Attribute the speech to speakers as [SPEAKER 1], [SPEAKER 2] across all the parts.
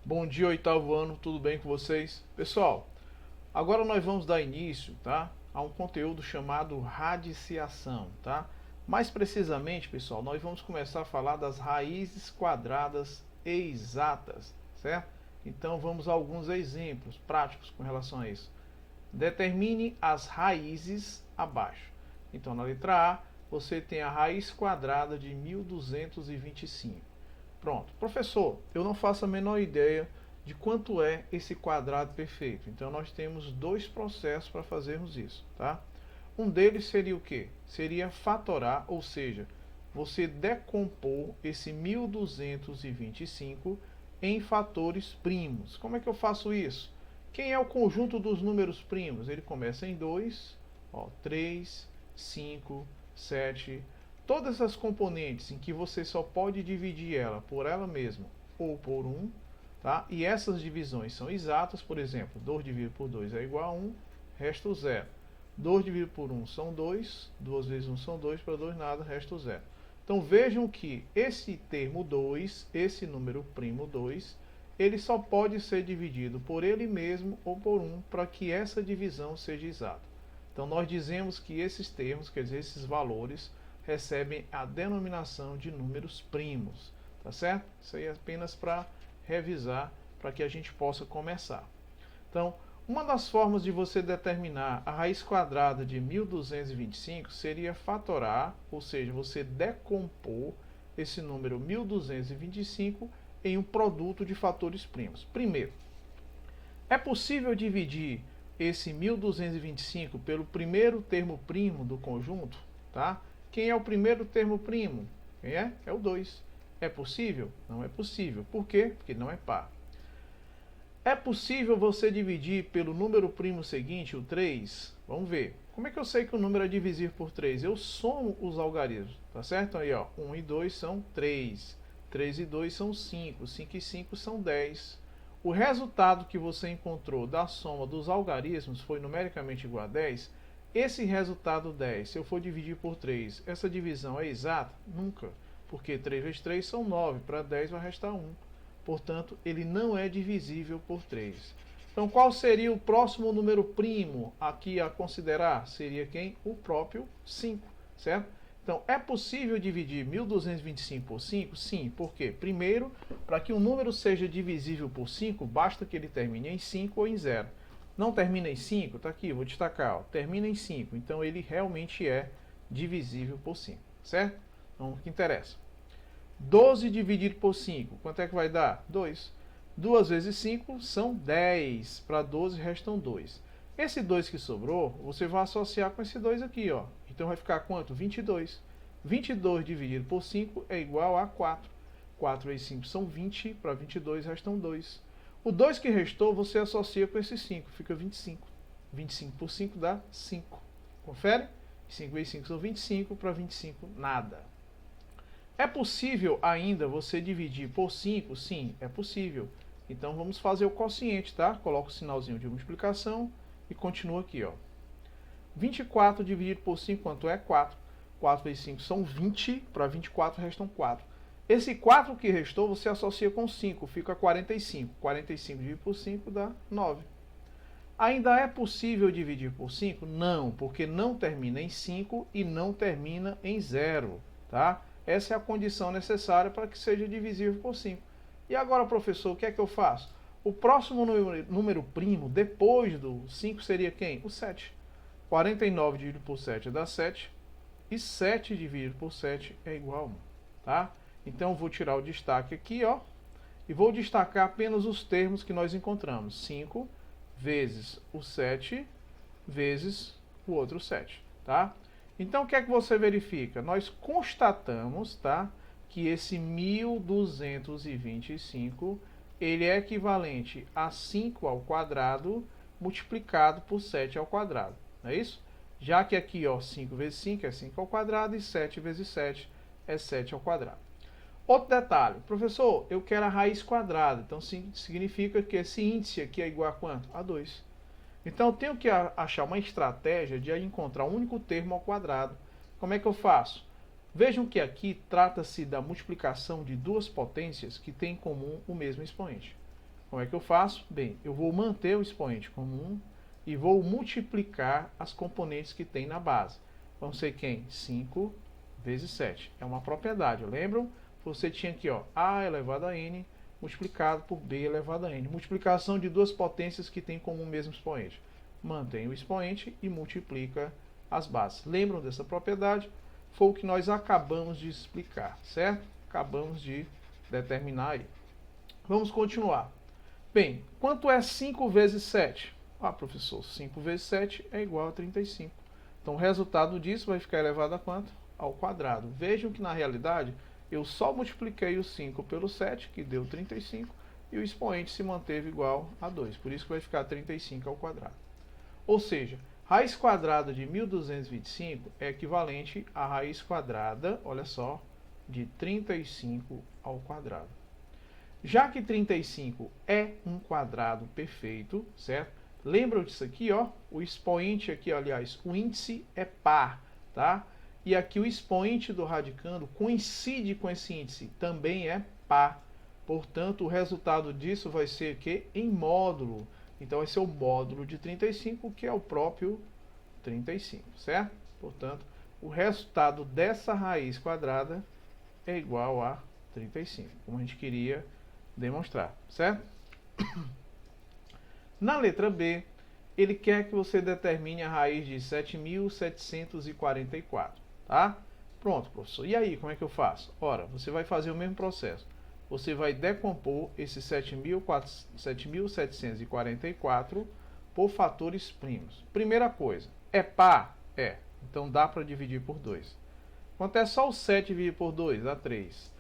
[SPEAKER 1] Bom dia, oitavo ano, tudo bem com vocês? Pessoal, agora nós vamos dar início, tá, a um conteúdo chamado radiciação, tá? Mais precisamente, pessoal, nós vamos começar a falar das raízes quadradas exatas, certo? Então vamos a alguns exemplos práticos com relação a isso. Determine as raízes abaixo. Então na letra A, você tem a raiz quadrada de 1225. Pronto. Professor, eu não faço a menor ideia de quanto é esse quadrado perfeito. Então nós temos dois processos para fazermos isso, tá? Um deles seria o quê? Seria fatorar, ou seja, você decompor esse 1225 em fatores primos. Como é que eu faço isso? Quem é o conjunto dos números primos? Ele começa em 2, 3, 5, 7. Todas as componentes em que você só pode dividir ela por ela mesma ou por 1, tá? E essas divisões são exatas, por exemplo, 2 dividido por 2 é igual a 1, resta o 0. 2 dividido por 1 são 2, 2 vezes 1 são 2, para 2 nada, resta o 0. Então vejam que esse termo 2, esse número primo 2, ele só pode ser dividido por ele mesmo ou por 1 para que essa divisão seja exata. Então nós dizemos que esses termos, quer dizer, esses valores, recebem a denominação de números primos, tá certo? Isso aí é apenas para revisar, para que a gente possa começar. Então, uma das formas de você determinar a raiz quadrada de 1225 seria fatorar, ou seja, você decompor esse número 1225 em um produto de fatores primos. Primeiro, é possível dividir esse 1225 pelo primeiro termo primo do conjunto, tá? Quem é o primeiro termo primo? Quem é? É o 2. É possível? Não é possível. Por quê? Porque não é par. É possível você dividir pelo número primo seguinte, o 3? Vamos ver. Como é que eu sei que o número é divisível por 3? Eu somo os algarismos, tá certo? Aí, ó, 1 e 2 são 3. 3 e 2 são 5. 5 e 5 são 10. O resultado que você encontrou da soma dos algarismos foi numericamente igual a 10. Esse resultado 10, se eu for dividir por 3, essa divisão é exata? Nunca, porque 3 vezes 3 são 9, para 10 vai restar 1. Portanto, ele não é divisível por 3. Então, qual seria o próximo número primo aqui a considerar? Seria quem? O próprio 5, certo? Então, é possível dividir 1225 por 5? Sim, por quê? Primeiro, para que um número seja divisível por 5, basta que ele termine em 5 ou em 0. Não termina em 5? Está aqui, vou destacar. Ó, termina em 5, então ele realmente é divisível por 5, certo? Então, o que interessa? 12 dividido por 5, quanto é que vai dar? 2. 2 vezes 5 são 10. Para 12 restam 2. Esse 2 que sobrou, você vai associar com esse 2 aqui, ó. Então vai ficar quanto? 22. 22 dividido por 5 é igual a 4. 4 vezes 5 são 20, para 22 restam 2. O 2 que restou, você associa com esse 5, fica 25. 25 por 5 dá 5. Confere? 5 vezes 5 são 25, para 25 nada. É possível ainda você dividir por 5? Sim, é possível. Então vamos fazer o quociente, tá? Coloca o sinalzinho de multiplicação e continua aqui, ó. 24 dividido por 5, quanto é? 4. 4 vezes 5 são 20, para 24 restam 4. Esse 4 que restou, você associa com 5, fica 45. 45 dividido por 5 dá 9. Ainda é possível dividir por 5? Não, porque não termina em 5 e não termina em 0, tá? Essa é a condição necessária para que seja divisível por 5. E agora, professor, o que é que eu faço? O próximo número primo, depois do 5, seria quem? O 7. 49 dividido por 7 dá 7. E 7 dividido por 7 é igual a 1. Tá? Então, vou tirar o destaque aqui, ó. E vou destacar apenas os termos que nós encontramos. 5 vezes o 7 vezes o outro 7. Tá? Então, o que é que você verifica? Nós constatamos, tá, que esse 1225 ele é equivalente a 5 ao quadrado multiplicado por 7 ao quadrado. Não é isso? Já que aqui, ó, 5 vezes 5 é 5 ao quadrado e 7 vezes 7 é 7 ao quadrado. Outro detalhe, professor, eu quero a raiz quadrada, então significa que esse índice aqui é igual a quanto? A 2. Então eu tenho que achar uma estratégia de encontrar um único termo ao quadrado. Como é que eu faço? Vejam que aqui trata-se da multiplicação de duas potências que têm em comum o mesmo expoente. Como é que eu faço? Bem, eu vou manter o expoente como 1 e vou multiplicar as componentes que tem na base. Vão ser quem? 5 vezes 7. É uma propriedade, lembram? Você tinha aqui, ó, a elevado a n multiplicado por b elevado a n. Multiplicação de duas potências que têm como o mesmo expoente. Mantém o expoente e multiplica as bases. Lembram dessa propriedade? Foi o que nós acabamos de explicar, certo? Acabamos de determinar aí. Vamos continuar. Bem, quanto é 5 vezes 7? Ah, professor, 5 vezes 7 é igual a 35. Então, o resultado disso vai ficar elevado a quanto? Ao quadrado. Vejam que, na realidade, eu só multipliquei o 5 pelo 7, que deu 35, e o expoente se manteve igual a 2. Por isso que vai ficar 35 ao quadrado. Ou seja, raiz quadrada de 1225 é equivalente à raiz quadrada, olha só, de 35 ao quadrado. Já que 35 é um quadrado perfeito, certo? Lembram disso aqui, ó? O expoente aqui, aliás, o índice é par, tá? E aqui o expoente do radicando coincide com esse índice, também é par. Portanto, o resultado disso vai ser que em módulo. Então, vai ser o módulo de 35, que é o próprio 35, certo? Portanto, o resultado dessa raiz quadrada é igual a 35, como a gente queria demonstrar, certo? Na letra B, ele quer que você determine a raiz de 7.744, tá? Pronto, professor. E aí, como é que eu faço? Ora, você vai fazer o mesmo processo. Você vai decompor esse 7.744 por fatores primos. Primeira coisa, é par? É. Então dá para dividir por 2. Quanto é só o 7 dividido por 2? Dá 3.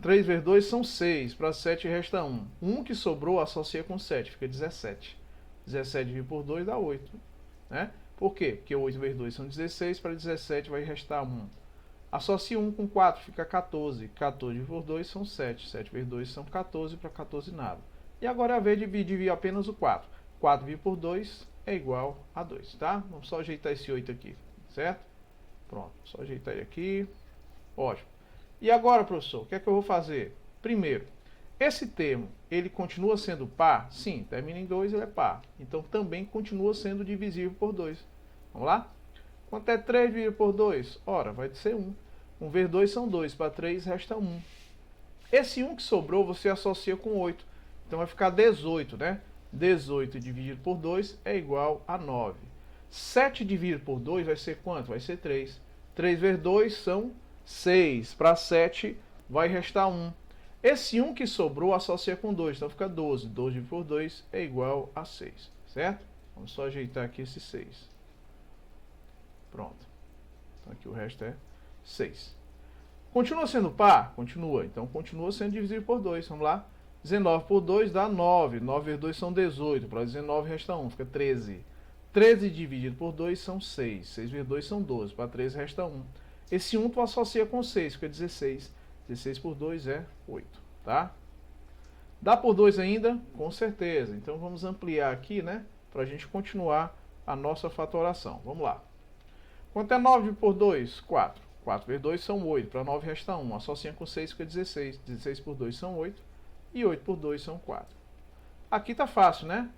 [SPEAKER 1] 3 vezes 2 são 6. Para 7 resta 1. 1 que sobrou associa com 7, fica 17. 17 dividido por 2 dá 8. Né? Por quê? Porque 8 vezes 2 são 16, para 17 vai restar 1. Associa 1 com 4, fica 14. 14 dividido por 2 são 7. 7 vezes 2 são 14, para 14 nada. E agora é a vez de dividir apenas o 4. 4 dividido por 2 é igual a 2, tá? Vamos só ajeitar esse 8 aqui, certo? Pronto, só ajeitar ele aqui. Ótimo. E agora, professor, o que é que eu vou fazer? Primeiro, esse termo, ele continua sendo par? Sim, termina em 2, ele é par. Então, também continua sendo divisível por 2. Vamos lá? Quanto é 3 dividido por 2? Ora, vai ser 1. 1 vezes 2 são 2. Para 3 resta 1. Esse 1 que sobrou, você associa com 8. Então, vai ficar 18, né? 18 dividido por 2 é igual a 9. 7 dividido por 2 vai ser quanto? Vai ser 3. 3 vezes 2 são 6. Para 7 vai restar 1. Esse 1 que sobrou associa com 2, então fica 12. 12 dividido por 2 é igual a 6, certo? Vamos só ajeitar aqui esse 6. Pronto. Então aqui o resto é 6. Continua sendo par? Continua. Então continua sendo divisível por 2. Vamos lá. 19 por 2 dá 9. 9 vezes 2 são 18. Para 19 resta 1, fica 13. 13 dividido por 2 são 6. 6 vezes 2 são 12. Para 13 resta 1. Esse 1 tu associa com 6, fica 16. 16 por 2 é 8, tá? Dá por 2 ainda? Com certeza. Então vamos ampliar aqui, né? Para a gente continuar a nossa fatoração. Vamos lá. Quanto é 9 por 2? 4. 4 vezes 2 são 8. Para 9 resta 1. Associa com 6 fica 16. 16 por 2 são 8. E 8 por 2 são 4. Aqui tá fácil, né?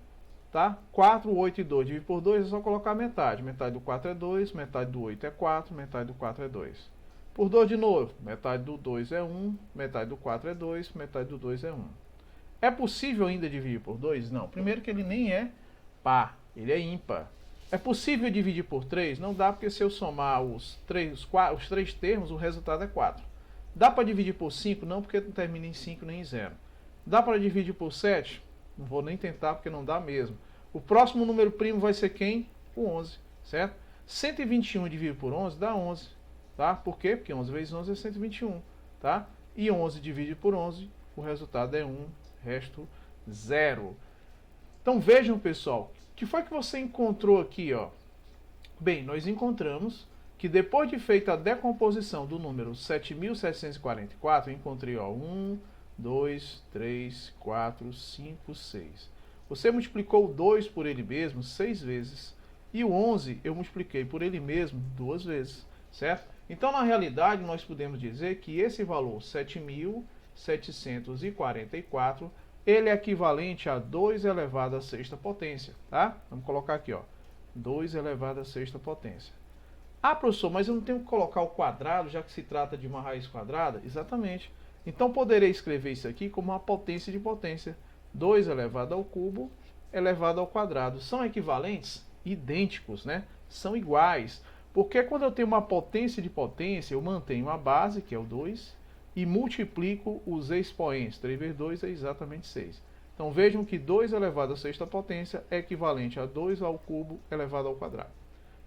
[SPEAKER 1] Tá? 4, 8 e 2 dividido por 2 é só colocar a metade. Metade do 4 é 2, metade do 8 é 4, metade do 4 é 2. Por 2 de novo, metade do 2 é 1, metade do 4 é 2, metade do 2 é 1. É possível ainda dividir por 2? Não. Primeiro que ele nem é par, ele é ímpar. É possível dividir por 3? Não dá, porque se eu somar os três termos, o resultado é 4. Dá para dividir por 5? Não, porque não termina em 5 nem em 0. Dá para dividir por 7? Não vou nem tentar, porque não dá mesmo. O próximo número primo vai ser quem? O 11, certo? 121 dividido por 11 dá 11, tá? Por quê? Porque 11 vezes 11 é 121, tá? E 11 dividido por 11, o resultado é 1, resto 0. Então vejam, pessoal, o que foi que você encontrou aqui, ó? Bem, nós encontramos que depois de feita a decomposição do número 7.744, eu encontrei, ó, 1, 2, 3, 4, 5, 6. Você multiplicou o 2 por ele mesmo 6 vezes. E o 11 eu multipliquei por ele mesmo 2 vezes, certo? Então, na realidade, nós podemos dizer que esse valor 7.744 ele é equivalente a 2 elevado à sexta potência, tá? Vamos colocar aqui, ó, 2 elevado à sexta potência. Ah, professor, mas eu não tenho que colocar o quadrado, já que se trata de uma raiz quadrada? Exatamente. Então, poderei escrever isso aqui como uma potência de potência. 2 elevado ao cubo elevado ao quadrado. São equivalentes? Idênticos, né? São iguais. Porque quando eu tenho uma potência de potência, eu mantenho a base, que é o 2, e multiplico os expoentes. 3 vezes 2 é exatamente 6. Então, vejam que 2 elevado à sexta potência é equivalente a 2 ao cubo elevado ao quadrado.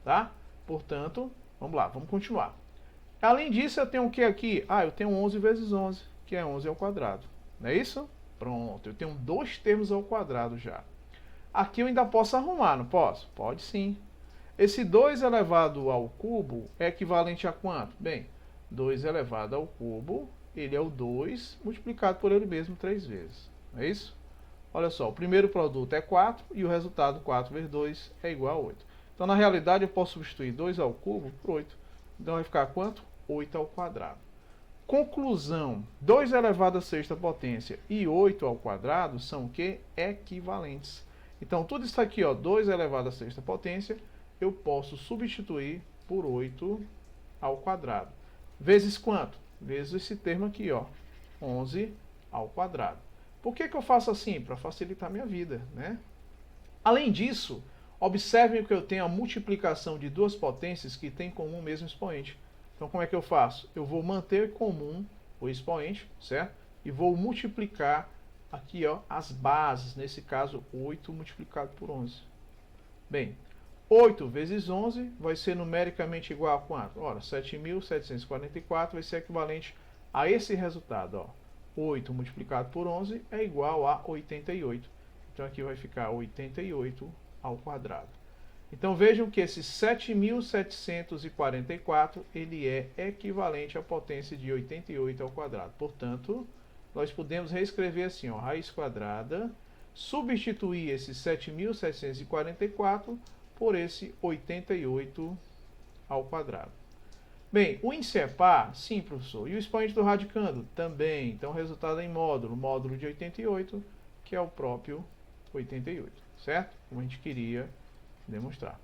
[SPEAKER 1] Tá? Portanto, vamos lá, vamos continuar. Além disso, eu tenho o que aqui? Ah, eu tenho 11 vezes 11, que é 11 ao quadrado. Não é isso? Pronto, eu tenho 2 termos ao quadrado já. Aqui eu ainda posso arrumar, não posso? Pode sim. Esse 2 elevado ao cubo é equivalente a quanto? Bem, 2 elevado ao cubo, ele é o 2 multiplicado por ele mesmo 3 vezes. Não é isso? Olha só, o primeiro produto é 4 e o resultado 4 vezes 2 é igual a 8. Então, na realidade, eu posso substituir 2 ao cubo por 8. Então, vai ficar quanto? 8 ao quadrado. Conclusão, 2 elevado à sexta potência e 8 ao quadrado são o quê? Equivalentes. Então, tudo isso aqui, ó, 2 elevado à sexta potência, eu posso substituir por 8 ao quadrado. Vezes quanto? Vezes esse termo aqui, ó, 11 ao quadrado. Por que eu faço assim? Para facilitar a minha vida, né? Além disso, observem que eu tenho a multiplicação de duas potências que têm em comum o mesmo expoente. Então, como é que eu faço? Eu vou manter comum o expoente, certo? E vou multiplicar aqui, ó, as bases. Nesse caso, 8 multiplicado por 11. Bem, 8 vezes 11 vai ser numericamente igual a quanto? Ora, 7.744 vai ser equivalente a esse resultado, ó. 8 multiplicado por 11 é igual a 88. Então, aqui vai ficar 88 ao quadrado. Então, vejam que esse 7.744, ele é equivalente à potência de 88 ao quadrado. Portanto, nós podemos reescrever assim, ó, raiz quadrada, substituir esse 7.744 por esse 88 ao quadrado. Bem, o índice é par? Sim, professor. E o expoente do radicando? Também. Então, o resultado é em módulo. Módulo de 88, que é o próprio 88, certo? Como a gente queria demonstrar.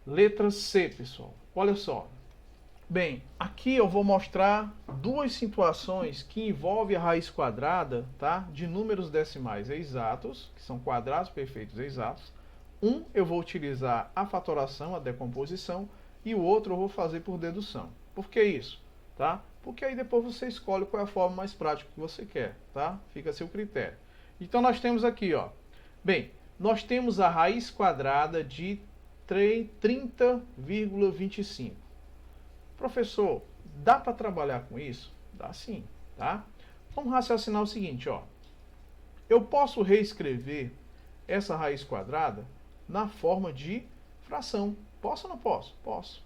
[SPEAKER 1] Letra C, pessoal. Olha só. Bem, aqui eu vou mostrar duas situações que envolvem a raiz quadrada, tá? De números decimais exatos, que são quadrados perfeitos exatos. Um eu vou utilizar a fatoração, a decomposição, e o outro eu vou fazer por dedução. Por que isso? Tá? Porque aí depois você escolhe qual é a forma mais prática que você quer, tá? Fica a seu critério. Então nós temos aqui, ó. Bem, nós temos a raiz quadrada de 30,25. Professor, dá para trabalhar com isso? Dá sim, tá? Vamos raciocinar o seguinte, ó. Eu posso reescrever essa raiz quadrada na forma de fração. Posso ou não posso? Posso.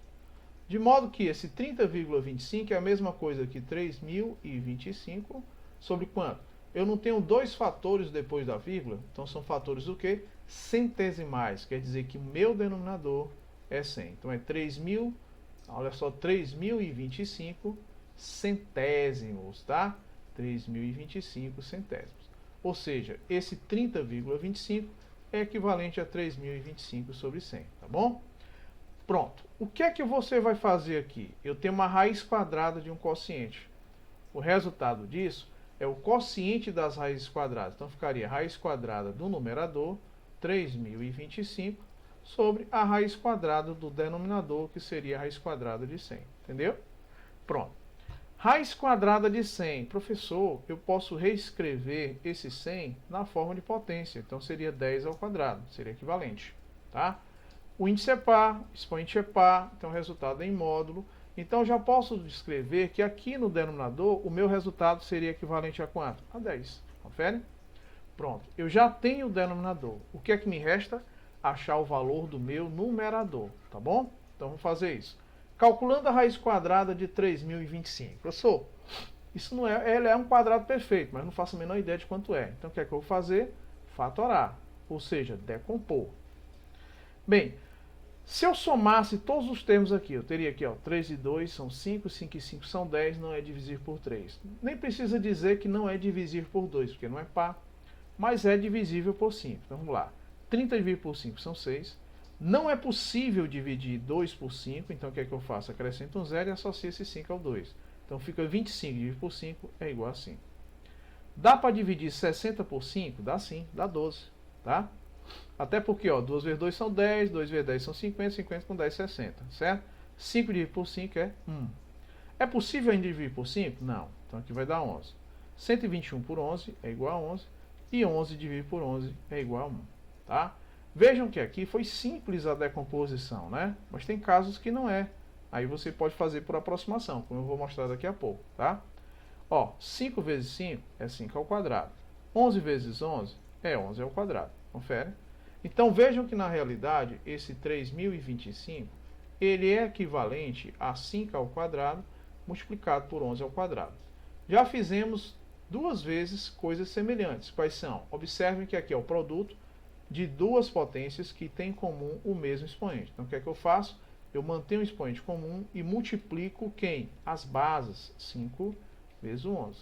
[SPEAKER 1] De modo que esse 30,25 é a mesma coisa que 3.025 sobre quanto? Eu não tenho dois fatores depois da vírgula, então são fatores do quê? Centesimais, quer dizer que o meu denominador é 100. Então é 3.000, olha só, 3.025 centésimos, tá? 3.025 centésimos. Ou seja, esse 30,25 é equivalente a 3.025 sobre 100, tá bom? Pronto. O que é que você vai fazer aqui? Eu tenho uma raiz quadrada de um quociente. O resultado disso é o quociente das raízes quadradas. Então, ficaria raiz quadrada do numerador, 3.025, sobre a raiz quadrada do denominador, que seria a raiz quadrada de 100. Entendeu? Pronto. Raiz quadrada de 100. Professor, eu posso reescrever esse 100 na forma de potência. Então, seria 10 ao quadrado. Seria equivalente. Tá? O índice é par, o expoente é par, então o resultado é em módulo. Então, já posso escrever que aqui no denominador, o meu resultado seria equivalente a quanto? A 10. Confere? Pronto. Eu já tenho o denominador. O que é que me resta? Achar o valor do meu numerador. Tá bom? Então, vamos fazer isso. Calculando a raiz quadrada de 3.025. Professor, isso não é, ele é um quadrado perfeito, mas não faço a menor ideia de quanto é. Então, o que é que eu vou fazer? Fatorar. Ou seja, decompor. Bem, Se eu somasse todos os termos aqui, eu teria aqui, ó, 3 e 2 são 5, 5 e 5 são 10, não é divisível por 3. Nem precisa dizer que não é divisível por 2, porque não é par, mas é divisível por 5. Então vamos lá. 30 dividido por 5 são 6. Não é possível dividir 2 por 5, então o que é que eu faço? Acrescento um 0 e associo esse 5 ao 2. Então fica 25 dividido por 5 é igual a 5. Dá para dividir 60 por 5? Dá sim, dá 12, tá? Até porque, ó, 2 vezes 2 são 10, 2 vezes 10 são 50, 50 com 10, 60, certo? 5 dividido por 5 é 1. É possível ainda dividir por 5? Não. Então aqui vai dar 11. 121 por 11 é igual a 11. E 11 dividido por 11 é igual a 1, tá? Vejam que aqui foi simples a decomposição, né? Mas tem casos que não é. Aí você pode fazer por aproximação, como eu vou mostrar daqui a pouco, tá? Ó, 5 vezes 5 é 5 ao quadrado. 11 vezes 11 é 11 ao quadrado. Confere? Então vejam que na realidade esse 3025 ele é equivalente a 5 ao quadrado multiplicado por 11 ao quadrado. Já fizemos duas vezes coisas semelhantes. Quais são? Observem que aqui é o produto de duas potências que têm em comum o mesmo expoente. Então o que é que eu faço? Eu mantenho o expoente comum e multiplico quem? As bases. 5 vezes o 11.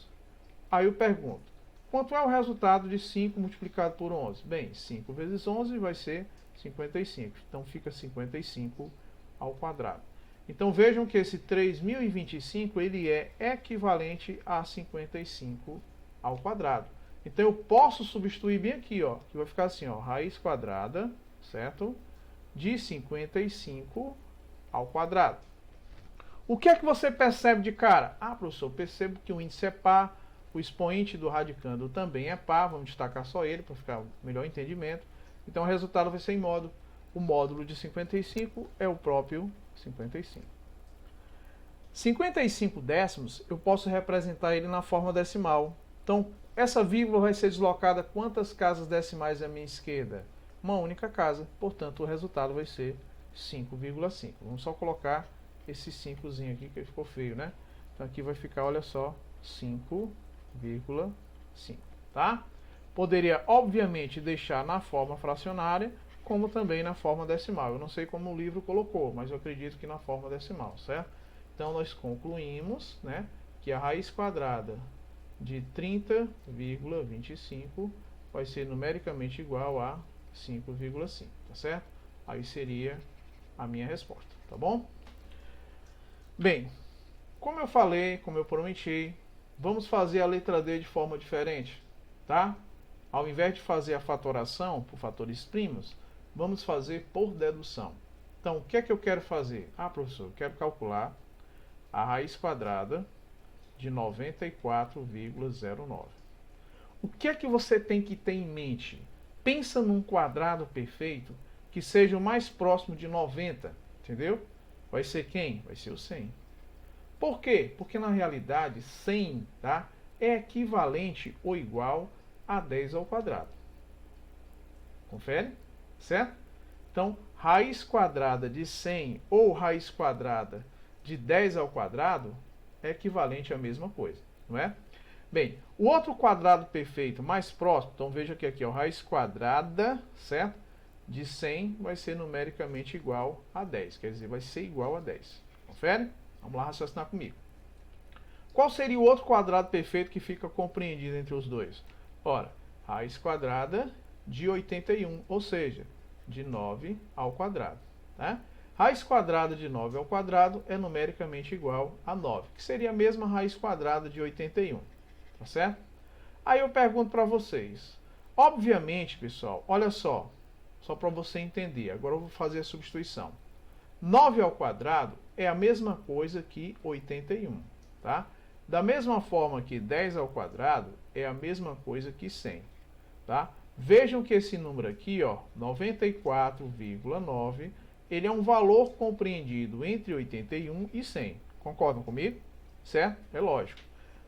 [SPEAKER 1] Aí eu pergunto, quanto é o resultado de 5 multiplicado por 11? Bem, 5 vezes 11 vai ser 55. Então fica 55 ao quadrado. Então vejam que esse 3025 ele é equivalente a 55 ao quadrado. Então eu posso substituir bem aqui, ó, que vai ficar assim, ó, raiz quadrada, certo? De 55 ao quadrado. O que é que você percebe de cara? Ah, professor, percebo que o índice é par, o expoente do radicando também é par, vamos destacar só ele para ficar melhor entendimento. Então o resultado vai ser em módulo. O módulo de 55 é o próprio 55. 55 décimos, eu posso representar ele na forma decimal. Então, essa vírgula vai ser deslocada quantas casas decimais à minha esquerda? Uma única casa, portanto o resultado vai ser 5,5. Vamos só colocar esse 5zinho aqui que ficou feio, né? Então aqui vai ficar, olha só, 5,5, tá? Poderia, obviamente, deixar na forma fracionária, como também na forma decimal. Eu não sei como o livro colocou, mas eu acredito que na forma decimal, certo? Então nós concluímos, né, que a raiz quadrada de 30,25 vai ser numericamente igual a 5,5, tá certo? Aí seria a minha resposta, tá bom? Bem, como eu falei, como eu prometi, vamos fazer a letra D de forma diferente, tá? Ao invés de fazer a fatoração por fatores primos, vamos fazer por dedução. Então, o que é que eu quero fazer? Ah, professor, eu quero calcular a raiz quadrada de 94,09. O que é que você tem que ter em mente? Pensa num quadrado perfeito que seja o mais próximo de 90, entendeu? Vai ser quem? Vai ser o 100. Por quê? Porque na realidade 100, tá, é equivalente ou igual a 10 ao quadrado. Confere? Certo? Então, raiz quadrada de 100 ou raiz quadrada de 10 ao quadrado é equivalente à mesma coisa, não é? Bem, o outro quadrado perfeito mais próximo, então veja que aqui é a raiz quadrada, certo? De 100 vai ser numericamente igual a 10, quer dizer, vai ser igual a 10. Confere? Vamos lá raciocinar comigo. Qual seria o outro quadrado perfeito que fica compreendido entre os dois? Ora, raiz quadrada de 81, ou seja, de 9 ao quadrado, tá? Raiz quadrada de 9 ao quadrado é numericamente igual a 9, que seria a mesma raiz quadrada de 81, tá certo? Aí eu pergunto para vocês, obviamente, pessoal, olha só para você entender, agora eu vou fazer a substituição. 9 ao quadrado é a mesma coisa que 81, tá? Da mesma forma que 10 ao quadrado é a mesma coisa que 100, tá? Vejam que esse número aqui, ó, 94,9, ele é um valor compreendido entre 81 e 100. Concordam comigo? Certo? É lógico.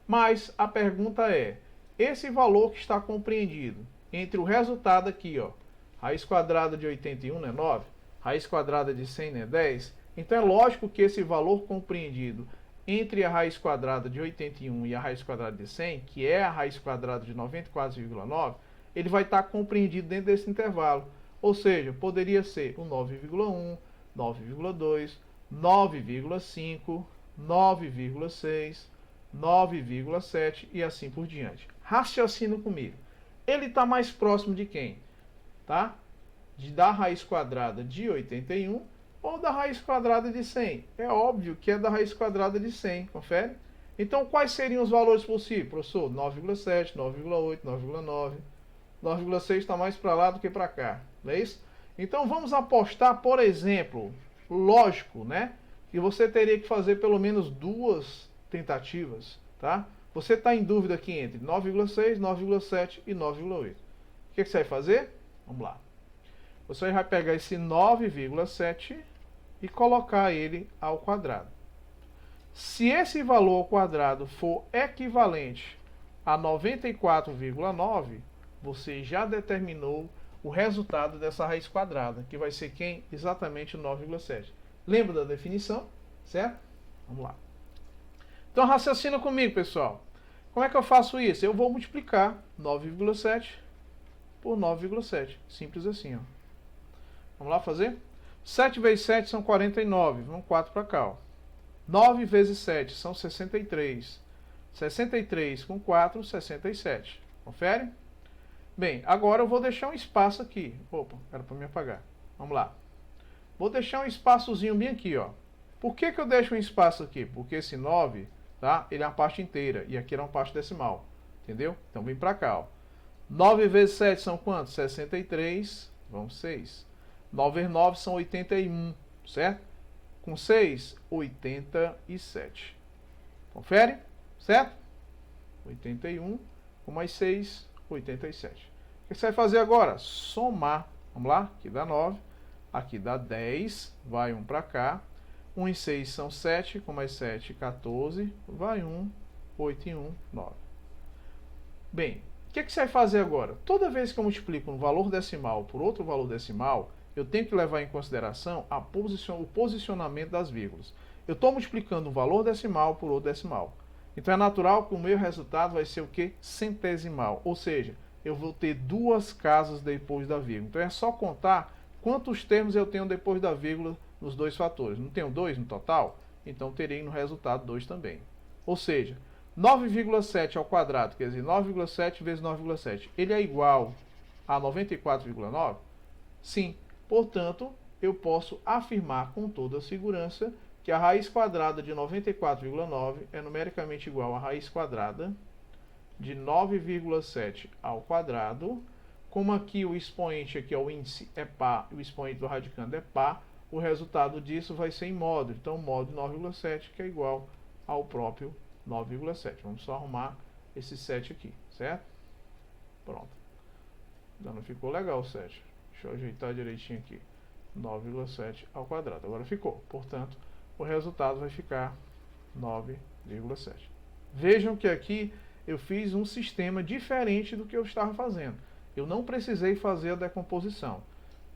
[SPEAKER 1] Mas a pergunta é, esse valor que está compreendido entre o resultado aqui, ó, raiz quadrada de 81 não é 9, raiz quadrada de 100 não é 10, então é lógico que esse valor compreendido entre a raiz quadrada de 81 e a raiz quadrada de 100, que é a raiz quadrada de 94,9, ele vai estar compreendido dentro desse intervalo. Ou seja, poderia ser o 9,1, 9,2, 9,5, 9,6, 9,7 e assim por diante. Raciocina comigo. Ele está mais próximo de quem? Tá? Da raiz quadrada de 81 ou da raiz quadrada de 100? É óbvio que é da raiz quadrada de 100, confere? Então, quais seriam os valores possíveis, professor? 9,7, 9,8, 9,9. 9,6 está mais para lá do que para cá, não é isso? Então, vamos apostar, por exemplo, lógico, né? Que você teria que fazer pelo menos duas tentativas, tá? Você está em dúvida aqui entre 9,6, 9,7 e 9,8. O que você vai fazer? Vamos lá. Você vai pegar esse 9,7 e colocar ele ao quadrado. Se esse valor ao quadrado for equivalente a 94,9, você já determinou o resultado dessa raiz quadrada, que vai ser quem? Exatamente o 9,7. Lembra da definição? Certo? Vamos lá. Então raciocina comigo, pessoal. Como é que eu faço isso? Eu vou multiplicar 9,7 por 9,7. Simples assim, ó. Vamos lá fazer? 7 vezes 7 são 49. Vamos 4 para cá, ó. 9 vezes 7 são 63. 63 com 4, 67. Confere? Bem, agora eu vou deixar um espaço aqui. Opa, era para me apagar. Vamos lá. Vou deixar um espaçozinho bem aqui, ó. Por que eu deixo um espaço aqui? Porque esse 9, tá? Ele é uma parte inteira e aqui era uma parte decimal. Entendeu? Então vem para cá, ó. 9 vezes 7 são quantos? 63. Vamos 6. 9 vezes 9 são 81, certo? Com 6, 87. Confere? Certo? 81 com mais 6, 87. O que você vai fazer agora? Somar. Vamos lá? Aqui dá 9. Aqui dá 10. Vai 1 para cá. 1 e 6 são 7. Com mais 7, 14. Vai 1, 8 e 1, 9. Bem, o que você vai fazer agora? Toda vez que eu multiplico um valor decimal por outro valor decimal, eu tenho que levar em consideração o posicionamento das vírgulas. Eu estou multiplicando um valor decimal por outro decimal. Então é natural que o meu resultado vai ser o quê? Centesimal. Ou seja, eu vou ter duas casas depois da vírgula. Então é só contar quantos termos eu tenho depois da vírgula nos dois fatores. Não tenho 2 no total? Então terei no resultado 2 também. Ou seja, 9,7 ao quadrado, quer dizer, 9,7 vezes 9,7, ele é igual a 94,9? Sim. Portanto, eu posso afirmar com toda segurança que a raiz quadrada de 94,9 é numericamente igual à raiz quadrada de 9,7 ao quadrado. Como aqui o expoente, aqui o índice é par, e o expoente do radicando é par, o resultado disso vai ser em módulo. Então, módulo 9,7 que é igual ao próprio 9,7. Vamos só arrumar esse 7 aqui, certo? Pronto. Ainda não ficou legal o 7. Deixa eu ajeitar direitinho aqui. 9,7 ao quadrado. Agora ficou. Portanto, o resultado vai ficar 9,7. Vejam que aqui eu fiz um sistema diferente do que eu estava fazendo. Eu não precisei fazer a decomposição.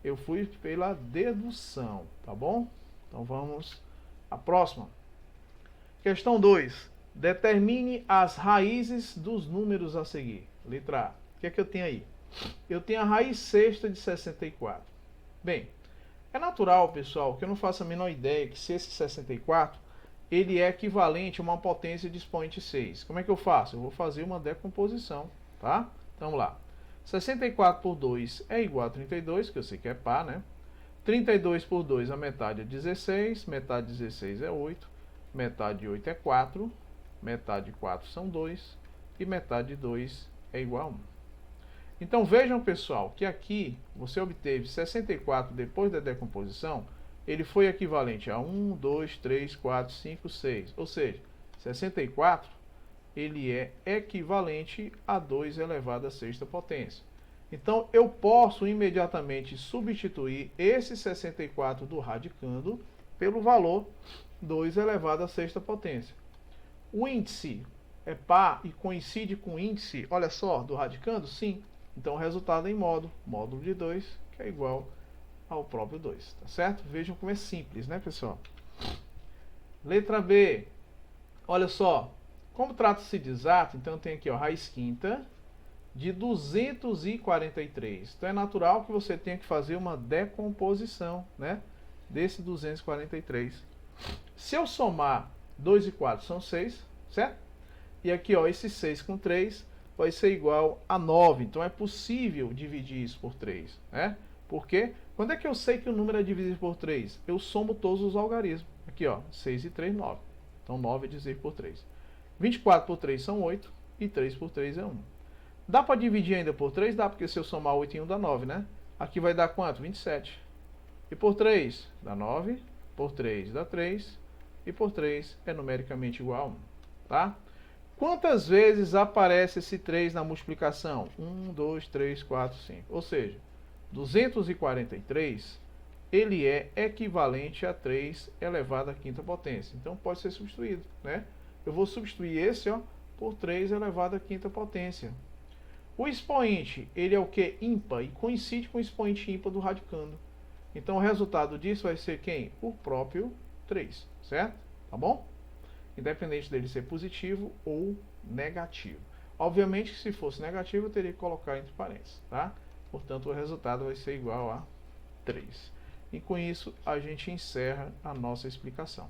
[SPEAKER 1] Eu fui pela dedução, tá bom? Então vamos à próxima. Questão 2. Determine as raízes dos números a seguir. Letra A. O que é que eu tenho aí? Eu tenho a raiz sexta de 64. Bem, é natural, pessoal, que eu não faça a menor ideia que se esse 64, ele é equivalente a uma potência de expoente 6. Como é que eu faço? Eu vou fazer uma decomposição, tá? Então, vamos lá. 64 por 2 é igual a 32, que eu sei que é par, né? 32 por 2, a metade é 16, metade de 16 é 8, metade de 8 é 4, metade de 4 são 2, e metade de 2 é igual a 1. Então vejam, pessoal, que aqui você obteve 64 depois da decomposição, ele foi equivalente a 1, 2, 3, 4, 5, 6. Ou seja, 64 ele é equivalente a 2 elevado à sexta potência. Então eu posso imediatamente substituir esse 64 do radicando pelo valor 2 elevado à sexta potência. O índice é par e coincide com o índice, olha só, do radicando? Sim. Então o resultado é em módulo de 2, que é igual ao próprio 2, tá certo? Vejam como é simples, né, pessoal? Letra B. Olha só, como trata-se de exato, então tem aqui, ó, raiz quinta de 243. Então é natural que você tenha que fazer uma decomposição, né? desse 243. Se eu somar 2 e 4 são 6, certo? E aqui, ó, esse 6 com 3 vai ser igual a 9. Então é possível dividir isso por 3, né? Por quê? Quando é que eu sei que o número é divisível por 3? Eu somo todos os algarismos. Aqui, ó, 6 e 3, 9. Então 9 é divisível por 3. 24 por 3 são 8 e 3 por 3 é 1. Dá para dividir ainda por 3? Dá, porque se eu somar 8 em 1 dá 9, né? Aqui vai dar quanto? 27. E por 3 dá 9, por 3 dá 3, e por 3 é numericamente igual a 1, tá? Quantas vezes aparece esse 3 na multiplicação? 1, 2, 3, 4, 5. Ou seja, 243, ele é equivalente a 3 elevado à quinta potência. Então pode ser substituído, né? Eu vou substituir esse, ó, por 3 elevado à quinta potência. O expoente, ele é o que? Ímpar, e coincide com o expoente ímpar do radicando. Então o resultado disso vai ser quem? O próprio 3, certo? Tá bom? Independente dele ser positivo ou negativo. Obviamente que se fosse negativo eu teria que colocar entre parênteses, tá? Portanto o resultado vai ser igual a 3. E com isso a gente encerra a nossa explicação.